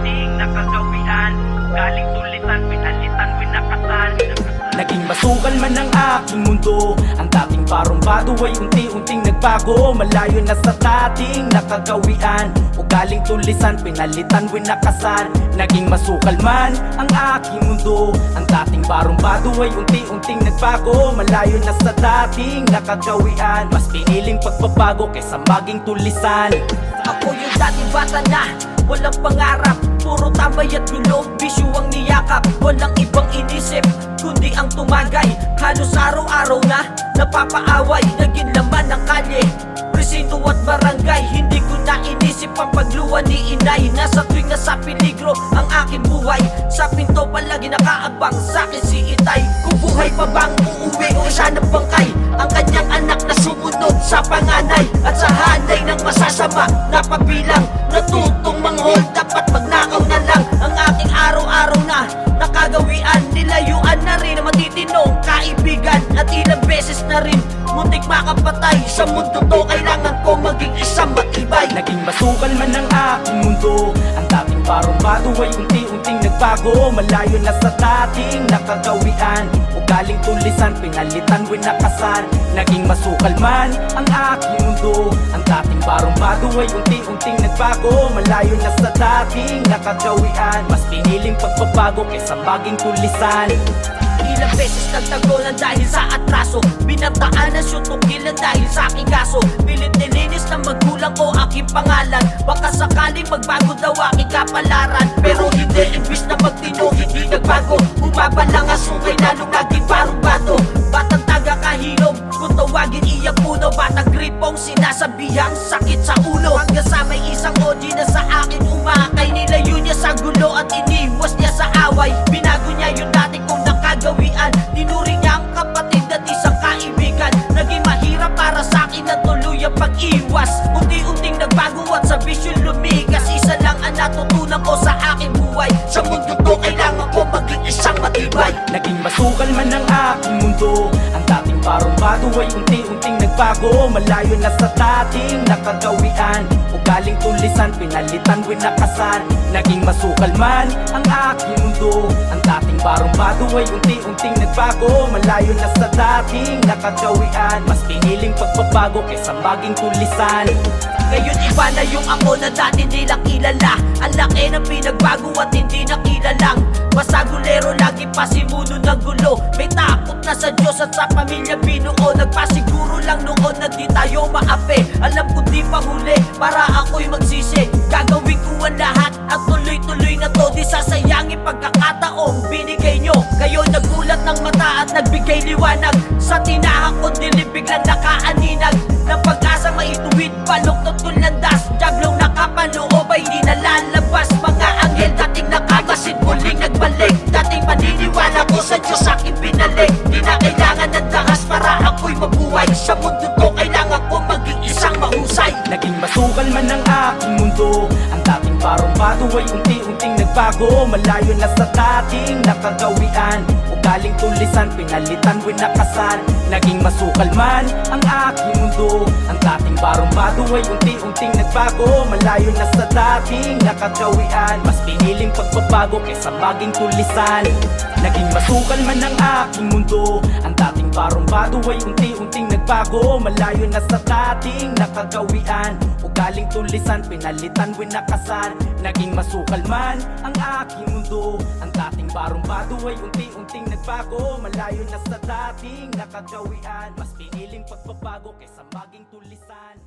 dating nakagawian, galing tulisan, pinalitan, winakasan. Naging masukal man ang aking mundo, ang dating parumbado ay unti-unting nagbago. Malayo na sa dating nakagawian, ugaling tulisan, pinalitan, winakasan. Naging masukal man ang aking mundo, ang dating parumbado ay unti-unting nagbago. Malayo na sa dating nakagawian, mas piniling pagbabago kaysa maging tulisan. Ako yung dating bata na walang pangarap, puro tambay at gulo, bisyo ang niyakap. Walang ibang inisip, kundi ang tumagay. Halos araw-araw na napapaaway, naging laman ng kalye, presinto at barangay. Hindi ko na inisip ang pagluwa ni inay. Nasa tuwing nasa peligro ang aking buhay, sa pinto palagi nakaabang sa'kin si itay. Kung buhay pa bang uuwi o isa ng bangkay, ang kanyang anak na sumunod sa panganay. At sa hanay ng masasama na pabilang, natutong manghol, dapat magnakaw na lang. Ang aking araw-araw na nakagawian, nilayuan na rin ang matitinong kaibigan. At ilang beses na rin muntik makapatay. Sa mundo to kailangan ko maging isang matibay. Naging masukal man ang aking mundo, ang dating parumbado ay unti-unting nagbago. Malayo na sa dating nakagawian, ugaling tulisan, pinalitan, winakasan. Naging masukal man ang aking mundo, ang dating parumbado ay unti-unting nagbago. Malayo na sa dating nakagawian, mas piniling pagbabago kaysa maging tulisan. Ilang beses nagtagonan dahil sa atraso, binataan ang syutukilan dahil sa aking kaso. Pilit nilinis ng magulang ko aking pangalan, baka sakaling magbago daw aking kapalaran. Pero hindi, imbis na magtino, hindi nagbago. Bumaba lang ang sungay lalong naging parumbado. Batang taga kahilom, kung tawagin iyak puno. Batang gripong sinasabihang sakit sa ulo. Hanggang sa may isang OG na sa akin umakay, nilayo niya sa gulo at iniwas niya sa away. Binago niya yung dati kong nakagawian, tinuring niya ang kapatid at isang kaibigan. Naging mahirap para sa akin ang tuluyang pag-iwas. Unti-unting nagbago at sa vision lumigas. Isa lang ang natutunan ko sa aking buhay, sa mundo to kailangan ko maging isang matibay. Naging masukal man ang aking mundo, ang dating parumbado ay unti-unting nagbago. Malayo na sa dating nakagawian, ugaling tulisan, pinalitan, winakasan. Naging masukal man ang aking mundo, ang dating parumbado ay unti-unting nagbago. Malayo na sa dating nakagawian, mas piniling pagbabago kaysa maging tulisan. Ngayon iba na yung ako na dati nilang kilala. Ang laki ng pinagbago at hindi nakilalang. Masagulero lagi pa simuno ng gulo. May takot na sa Diyos at sa pamilya binuo. Nagpasiguro lang noon na di tayo maape. Alam ko di pa huli para ako'y magsisi. Gagawin ko ang lahat at tuloy-tuloy na to. Di sasayangin pagkakataong binigay nyo. Kayo nagulat ng mata at nagbigay liwanag. Sa tinahan ko dilim biglang nakaaninag ng pag-asa maituwid, baluktot kong landas. Jaglong nakapanoob ay di nalalabas. Mga anghel dating nakamasid muling nagbalik. Dating paniniwala ko sa Diyos aking binalik. Di na kailangan ng dahas para ako'y mabuhay. Sa mundo to kailangan ko maging isang mahusay. Naging masukal man ang aking mundo, ang dating parumbado ay unti-unting nagbago. Malayo na sa dating nakagawian, ugaling tulisan, pinalitan, winakasan. Naging masukal man ang aking mundo, ang dating parumbado ay unti-unting nagbago. Malayo na sa dating nakagawian, mas piniling pagbabago kaysa maging tulisan. Naging masukal man ang aking mundo, ang dating parumbado ay unti-unting nagbago. Malayo na sa dating nakagawian, ugaling tulisan, pinalitan, winakasan. Naging masukal man ang aking mundo, ang dating parumbado ay unti-unting nagbago. Malayo na sa dating nakagawian, mas piniling pagbabago kaysa maging tulisan.